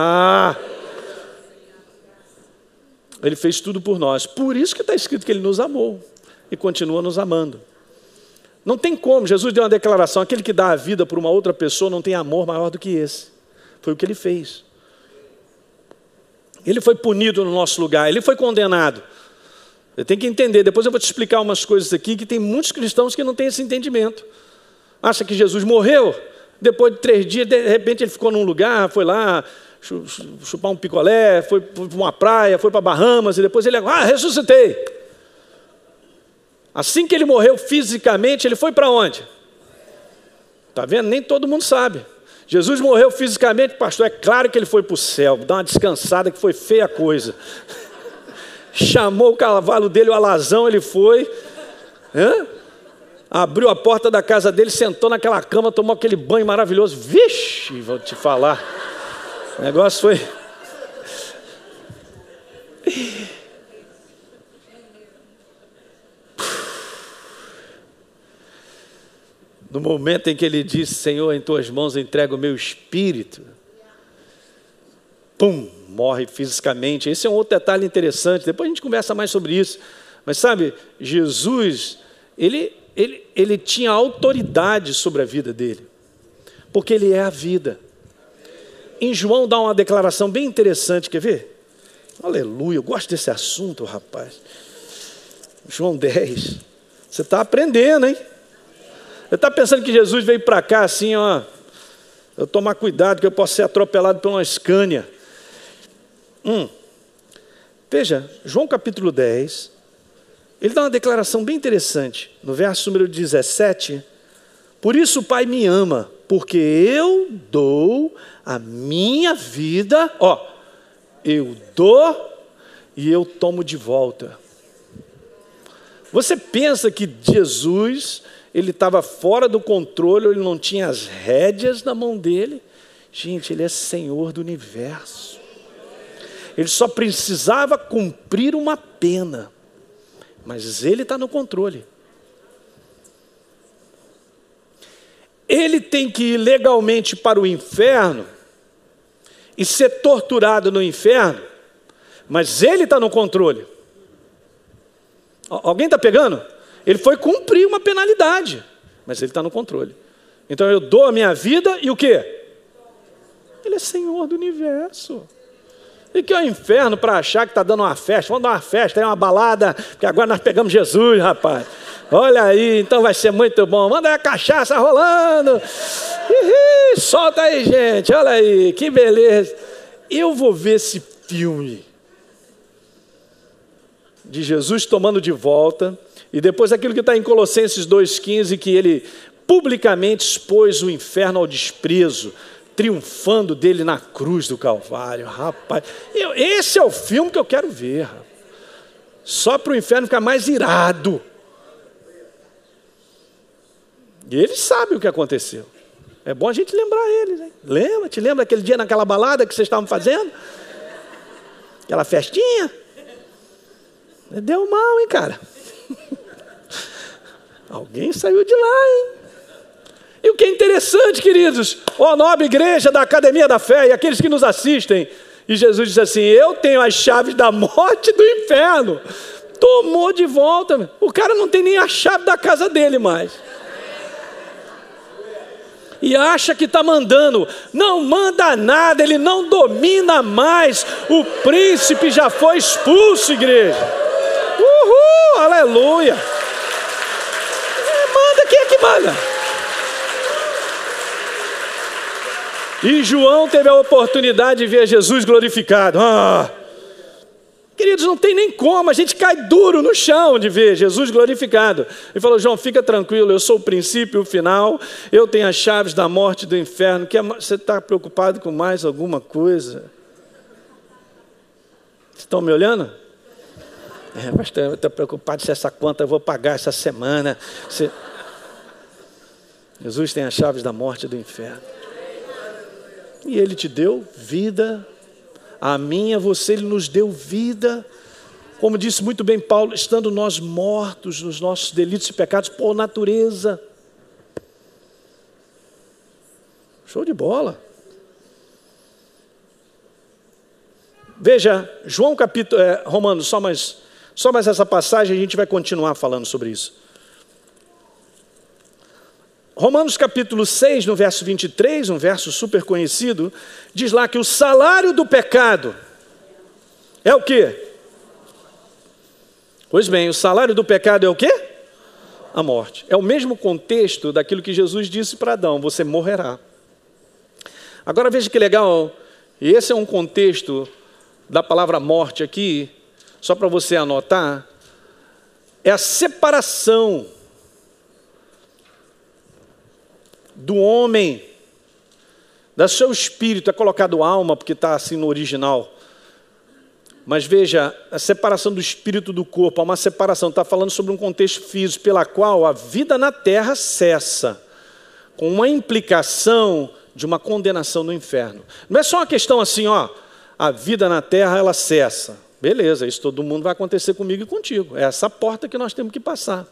Ele fez tudo por nós, por isso que está escrito que Ele nos amou e continua nos amando. Não tem como, Jesus deu uma declaração, aquele que dá a vida por uma outra pessoa não tem amor maior do que esse. Foi o que Ele fez. Ele foi punido no nosso lugar, Ele foi condenado. Você tem que entender, depois eu vou te explicar umas coisas aqui, que tem muitos cristãos que não têm esse entendimento. Acha que Jesus morreu, depois de 3 dias, de repente Ele ficou num lugar, foi lá chupar um picolé, foi para uma praia, foi para Bahamas, e depois Ele, ressuscitei. Assim que Ele morreu fisicamente, Ele foi para onde? Está vendo? Nem todo mundo sabe. Jesus morreu fisicamente, pastor, é claro que Ele foi para o céu, dá uma descansada que foi feia a coisa. Chamou o cavalo dele, o alazão, ele foi, abriu a porta da casa dele, sentou naquela cama, tomou aquele banho maravilhoso. Vixe, vou te falar, o negócio foi... No momento em que ele disse, Senhor, em tuas mãos eu entrego o meu espírito, pum, morre fisicamente. Esse é um outro detalhe interessante, depois a gente conversa mais sobre isso. Mas sabe, Jesus, ele tinha autoridade sobre a vida dele, porque Ele é a vida. Em João dá uma declaração bem interessante, quer ver? Aleluia, eu gosto desse assunto, rapaz. João 10, você está aprendendo, hein? Você está pensando que Jesus veio para cá assim, eu tomar cuidado que eu posso ser atropelado por uma Scania. Veja, João capítulo 10, ele dá uma declaração bem interessante, no verso número 17, por isso o Pai me ama, porque eu dou a minha vida, eu dou e eu tomo de volta. Você pensa que Jesus, Ele estava fora do controle, Ele não tinha as rédeas na mão dele? Gente, Ele é Senhor do universo. Ele só precisava cumprir uma pena, mas Ele está no controle. Ele tem que ir legalmente para o inferno e ser torturado no inferno, mas Ele está no controle. Alguém está pegando? Ele foi cumprir uma penalidade, mas Ele está no controle. Então eu dou a minha vida e o quê? Ele é Senhor do universo. E que é o inferno para achar que está dando uma festa? Vamos dar uma festa, tem uma balada, porque agora nós pegamos Jesus, rapaz. Olha aí, então vai ser muito bom. Manda aí a cachaça rolando. Solta aí, gente, olha aí, que beleza. Eu vou ver esse filme de Jesus tomando de volta, e depois aquilo que está em Colossenses 2,15, que Ele publicamente expôs o inferno ao desprezo, triunfando dele na cruz do Calvário. Rapaz, esse é o filme que eu quero ver, rapaz. Só para o inferno ficar mais irado. E eles sabem o que aconteceu. É bom a gente lembrar eles, hein? Te lembra aquele dia naquela balada que vocês estavam fazendo? Aquela festinha? Deu mal, hein, cara? Alguém saiu de lá, hein? E o que é interessante, queridos, nobre igreja da Academia da Fé e aqueles que nos assistem, e Jesus disse assim, eu tenho as chaves da morte e do inferno. Tomou de volta. O cara não tem nem a chave da casa dele mais. E acha que está mandando. Não manda nada, ele não domina mais. O príncipe já foi expulso, igreja. Uhul, aleluia. Manda, quem é que manda? E João teve a oportunidade de ver Jesus glorificado. Queridos, não tem nem como, a gente cai duro no chão de ver Jesus glorificado. Ele falou, João, fica tranquilo, eu sou o princípio e o final, eu tenho as chaves da morte e do inferno. Você está preocupado com mais alguma coisa? Vocês estão me olhando? Pastor, eu estou preocupado se essa conta eu vou pagar essa semana. Jesus tem as chaves da morte e do inferno. E Ele te deu vida. A mim, a você, Ele nos deu vida. Como disse muito bem Paulo, estando nós mortos nos nossos delitos e pecados por natureza. Show de bola. Veja, João capítulo, Romanos, só mais essa passagem, a gente vai continuar falando sobre isso. Romanos capítulo 6, no verso 23, um verso super conhecido, diz lá que o salário do pecado é o quê? Pois bem, o salário do pecado é o quê? A morte. É o mesmo contexto daquilo que Jesus disse para Adão, você morrerá. Agora veja que legal, e esse é um contexto da palavra morte aqui, só para você anotar, é a separação do homem, do seu espírito, é colocado alma, porque está assim no original, mas veja, a separação do espírito do corpo, há uma separação, está falando sobre um contexto físico, pela qual a vida na terra cessa, com uma implicação de uma condenação no inferno. Não é só uma questão assim, a vida na terra ela cessa. Beleza, isso todo mundo vai acontecer comigo e contigo. É essa porta que nós temos que passar.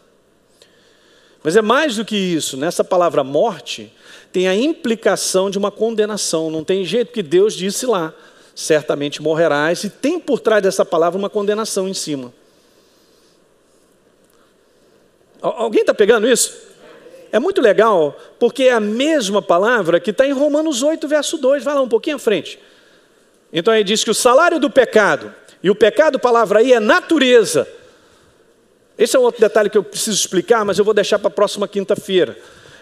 Mas é mais do que isso. Nessa palavra morte, tem a implicação de uma condenação. Não tem jeito, que Deus disse lá, certamente morrerás, e tem por trás dessa palavra uma condenação em cima. Alguém está pegando isso? É muito legal, porque é a mesma palavra que está em Romanos 8, verso 2. Vai lá um pouquinho à frente. Então aí diz que o salário do pecado, e o pecado, palavra aí, é natureza. Esse é um outro detalhe que eu preciso explicar, mas eu vou deixar para a próxima quinta-feira.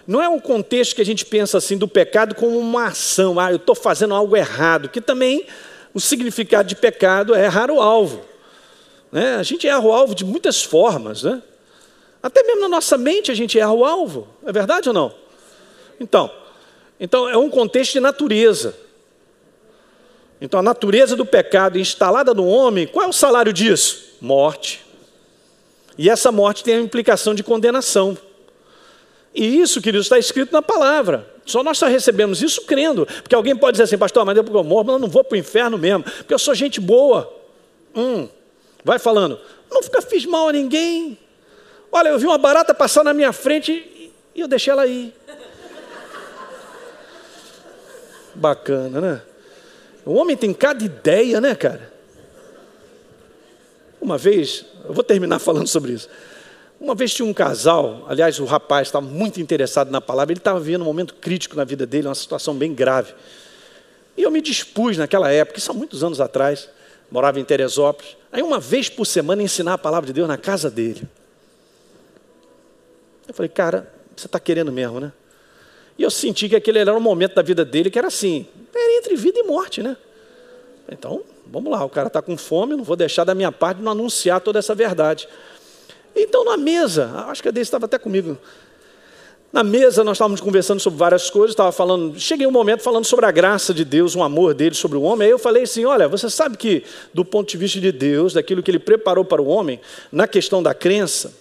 Não é um contexto que a gente pensa assim do pecado como uma ação. Eu estou fazendo algo errado, que também o significado de pecado é errar o alvo. Né? A gente erra o alvo de muitas formas, né? Até mesmo na nossa mente a gente erra o alvo. É verdade ou não? Então é um contexto de natureza. Então a natureza do pecado instalada no homem, qual é o salário disso? Morte. E essa morte tem a implicação de condenação. E isso, queridos, está escrito na palavra. Só recebemos isso crendo. Porque alguém pode dizer assim, pastor, mas depois que eu morro, eu não vou para o inferno mesmo, porque eu sou gente boa. Vai falando, nunca fiz mal a ninguém. Olha, eu vi uma barata passar na minha frente e eu deixei ela ir. Bacana, né? O homem tem cada ideia, né, cara? Uma vez, eu vou terminar falando sobre isso. Uma vez tinha um casal, aliás, o rapaz estava muito interessado na palavra, ele estava vivendo um momento crítico na vida dele, uma situação bem grave. E eu me dispus naquela época, isso há muitos anos atrás, morava em Teresópolis, aí uma vez por semana ensinar a palavra de Deus na casa dele. Eu falei, cara, você está querendo mesmo, né? E eu senti que aquele era um momento da vida dele que era assim, era entre vida e morte, né? Então, vamos lá, o cara está com fome, não vou deixar da minha parte não anunciar toda essa verdade. Então, na mesa, acho que a Deise estava até comigo, na mesa nós estávamos conversando sobre várias coisas, cheguei um momento falando sobre a graça de Deus, o amor dele sobre o homem, aí eu falei assim, olha, você sabe que do ponto de vista de Deus, daquilo que ele preparou para o homem, na questão da crença,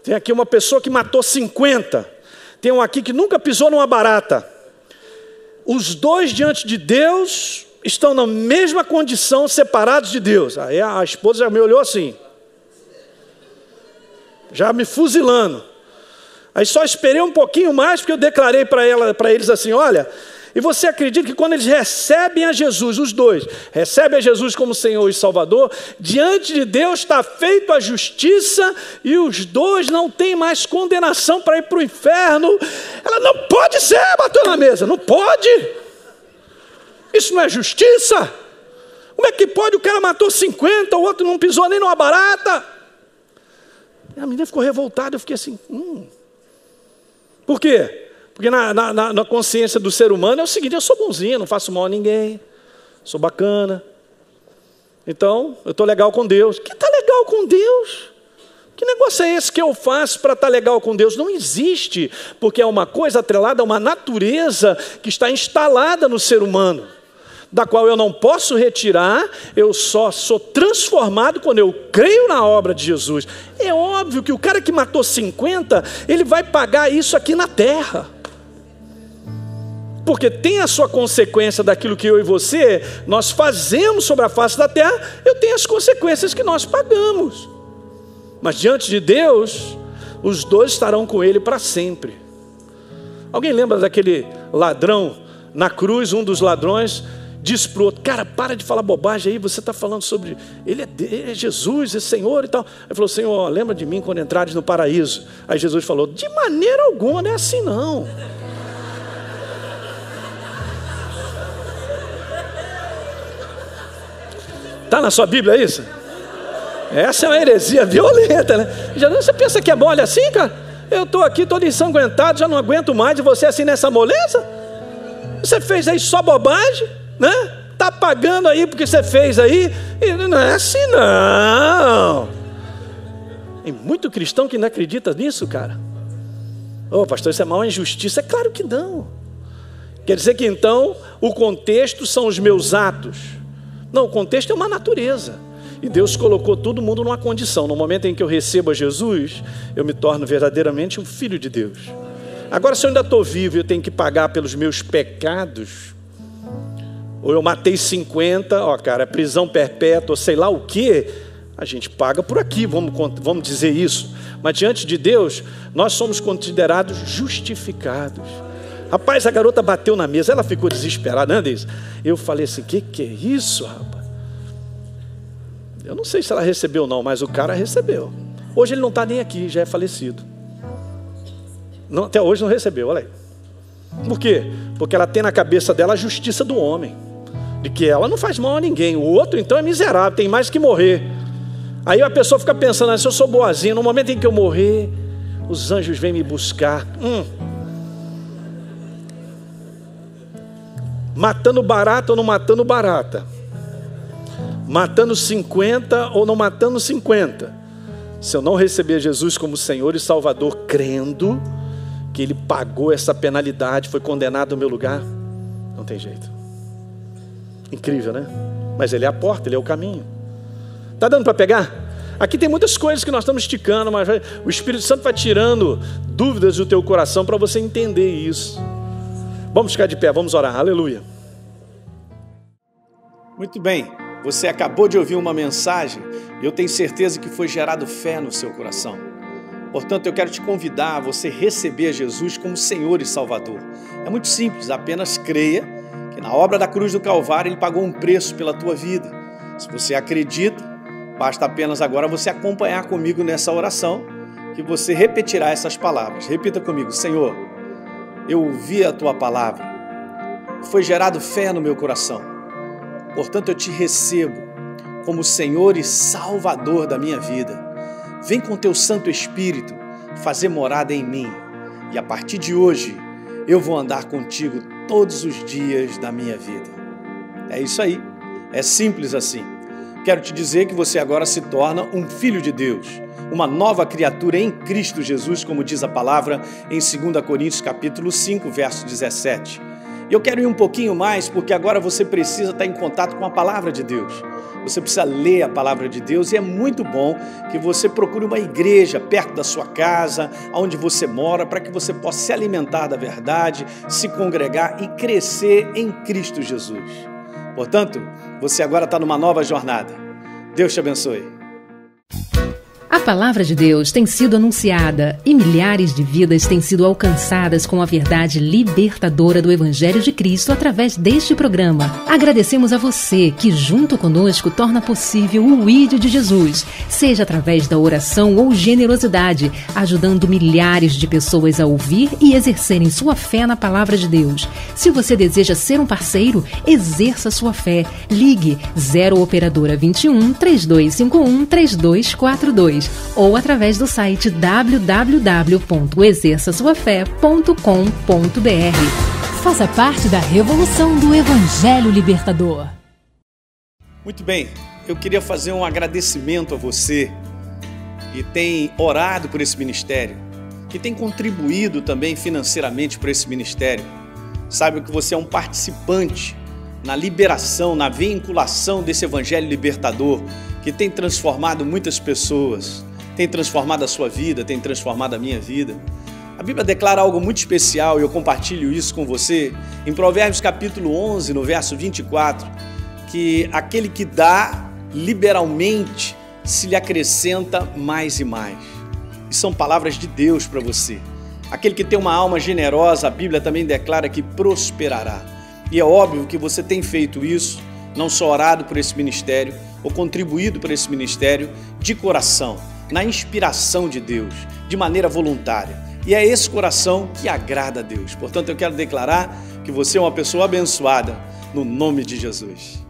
tem aqui uma pessoa que matou 50, tem um aqui que nunca pisou numa barata, os dois diante de Deus estão na mesma condição, separados de Deus. Aí a esposa já me olhou assim, já me fuzilando. Aí só esperei um pouquinho mais, porque eu declarei para eles assim, olha, e você acredita que quando eles recebem a Jesus, os dois, recebem a Jesus como Senhor e Salvador, diante de Deus está feita a justiça, e os dois não têm mais condenação para ir para o inferno. Ela, não pode ser, bateu na mesa, não pode. Isso não é justiça? Como é que pode? O cara matou 50, o outro não pisou nem numa barata. A menina ficou revoltada, eu fiquei assim, Por quê? Porque na consciência do ser humano é o seguinte, eu sou bonzinho, não faço mal a ninguém, sou bacana. Então, eu estou legal com Deus. Que está legal com Deus? Que negócio é esse que eu faço para estar legal com Deus? Não existe, porque é uma coisa atrelada a uma natureza que está instalada no ser humano. da qual eu não posso retirar, eu só sou transformado quando eu creio na obra de Jesus. É óbvio que o cara que matou 50, ele vai pagar isso aqui na terra. Porque tem a sua consequência daquilo que eu e você, nós fazemos sobre a face da terra, eu tenho as consequências que nós pagamos. Mas diante de Deus, os dois estarão com Ele para sempre. Alguém lembra daquele ladrão na cruz? Um dos ladrões disse para o outro: cara, para de falar bobagem aí, você está falando sobre, ele é Jesus, é Senhor e tal. Ele falou: Senhor, lembra de mim quando entrares no paraíso. Aí Jesus falou: de maneira alguma, não é assim não. Está na sua Bíblia isso? Essa é uma heresia violenta, né? Você pensa que é mole assim, cara? Eu estou aqui todo ensanguentado, já não aguento mais, e você assim nessa moleza? Você fez aí só bobagem, né? Está pagando aí porque você fez aí, e não é assim não. Tem muito cristão que não acredita nisso, cara. Ô, pastor, isso é maior injustiça. É claro que não. Quer dizer que então o contexto são os meus atos. Não, o contexto é uma natureza. E Deus colocou todo mundo numa condição. No momento em que eu recebo a Jesus, eu me torno verdadeiramente um filho de Deus. Agora, se eu ainda estou vivo e eu tenho que pagar pelos meus pecados, ou eu matei 50, ó cara, prisão perpétua, sei lá o que, a gente paga por aqui, vamos dizer isso. Mas diante de Deus, nós somos considerados justificados. Rapaz, a garota bateu na mesa, ela ficou desesperada, né, Deise? Eu falei assim: que é isso, rapaz? Eu não sei se ela recebeu ou não, mas o cara recebeu. Hoje ele não está nem aqui, já é falecido. Não, até hoje não recebeu, olha aí. Por quê? Porque ela tem na cabeça dela a justiça do homem, de que ela não faz mal a ninguém, o outro então é miserável, tem mais que morrer. Aí a pessoa fica pensando: se eu sou boazinha, no momento em que eu morrer, os anjos vêm me buscar. Matando barata ou não matando barata, matando 50 ou não matando 50, se eu não receber Jesus como Senhor e Salvador, crendo que Ele pagou essa penalidade, foi condenado no meu lugar, não tem jeito. Incrível, né? Mas Ele é a porta, Ele é o caminho. Está dando para pegar? Aqui tem muitas coisas que nós estamos esticando, mas o Espírito Santo vai tirando dúvidas do teu coração para você entender isso. Vamos ficar de pé, vamos orar, aleluia. Muito bem, você acabou de ouvir uma mensagem e eu tenho certeza que foi gerado fé no seu coração. Portanto, eu quero te convidar a você receber Jesus como Senhor e Salvador. É muito simples, apenas creia que na obra da cruz do Calvário Ele pagou um preço pela tua vida. Se você acredita, basta apenas agora você acompanhar comigo nessa oração, que você repetirá essas palavras. Repita comigo: Senhor, eu ouvi a Tua palavra, foi gerado fé no meu coração, portanto eu Te recebo como Senhor e Salvador da minha vida. Vem com Teu Santo Espírito fazer morada em mim, e a partir de hoje eu vou andar contigo todos os dias da minha vida. É isso aí, é simples assim. Quero te dizer que você agora se torna um filho de Deus, uma nova criatura em Cristo Jesus, como diz a palavra em 2 Coríntios capítulo 5, verso 17. E eu quero ir um pouquinho mais, porque agora você precisa estar em contato com a palavra de Deus. Você precisa ler a palavra de Deus, e é muito bom que você procure uma igreja perto da sua casa, onde você mora, para que você possa se alimentar da verdade, se congregar e crescer em Cristo Jesus. Portanto, você agora está numa nova jornada. Deus te abençoe. A palavra de Deus tem sido anunciada e milhares de vidas têm sido alcançadas com a verdade libertadora do Evangelho de Cristo através deste programa. Agradecemos a você que, junto conosco, torna possível o ídolo de Jesus, seja através da oração ou generosidade, ajudando milhares de pessoas a ouvir e exercerem sua fé na palavra de Deus. Se você deseja ser um parceiro, exerça sua fé. Ligue 0 Operadora 21 3251 3242 ou através do site www.exerçasuafé.com.br. Faça parte da revolução do Evangelho Libertador. Muito bem, eu queria fazer um agradecimento a você que tem orado por esse ministério, que tem contribuído também financeiramente para esse ministério. Saiba que você é um participante na liberação, na vinculação desse evangelho libertador que tem transformado muitas pessoas, tem transformado a sua vida, tem transformado a minha vida. A Bíblia declara algo muito especial e eu compartilho isso com você em Provérbios capítulo 11, no verso 24, que aquele que dá liberalmente se lhe acrescenta mais e mais. E são palavras de Deus para você. Aquele que tem uma alma generosa, a Bíblia também declara que prosperará. E é óbvio que você tem feito isso, não só orado por esse ministério, ou contribuído por esse ministério de coração, na inspiração de Deus, de maneira voluntária. E é esse coração que agrada a Deus. Portanto, eu quero declarar que você é uma pessoa abençoada no nome de Jesus.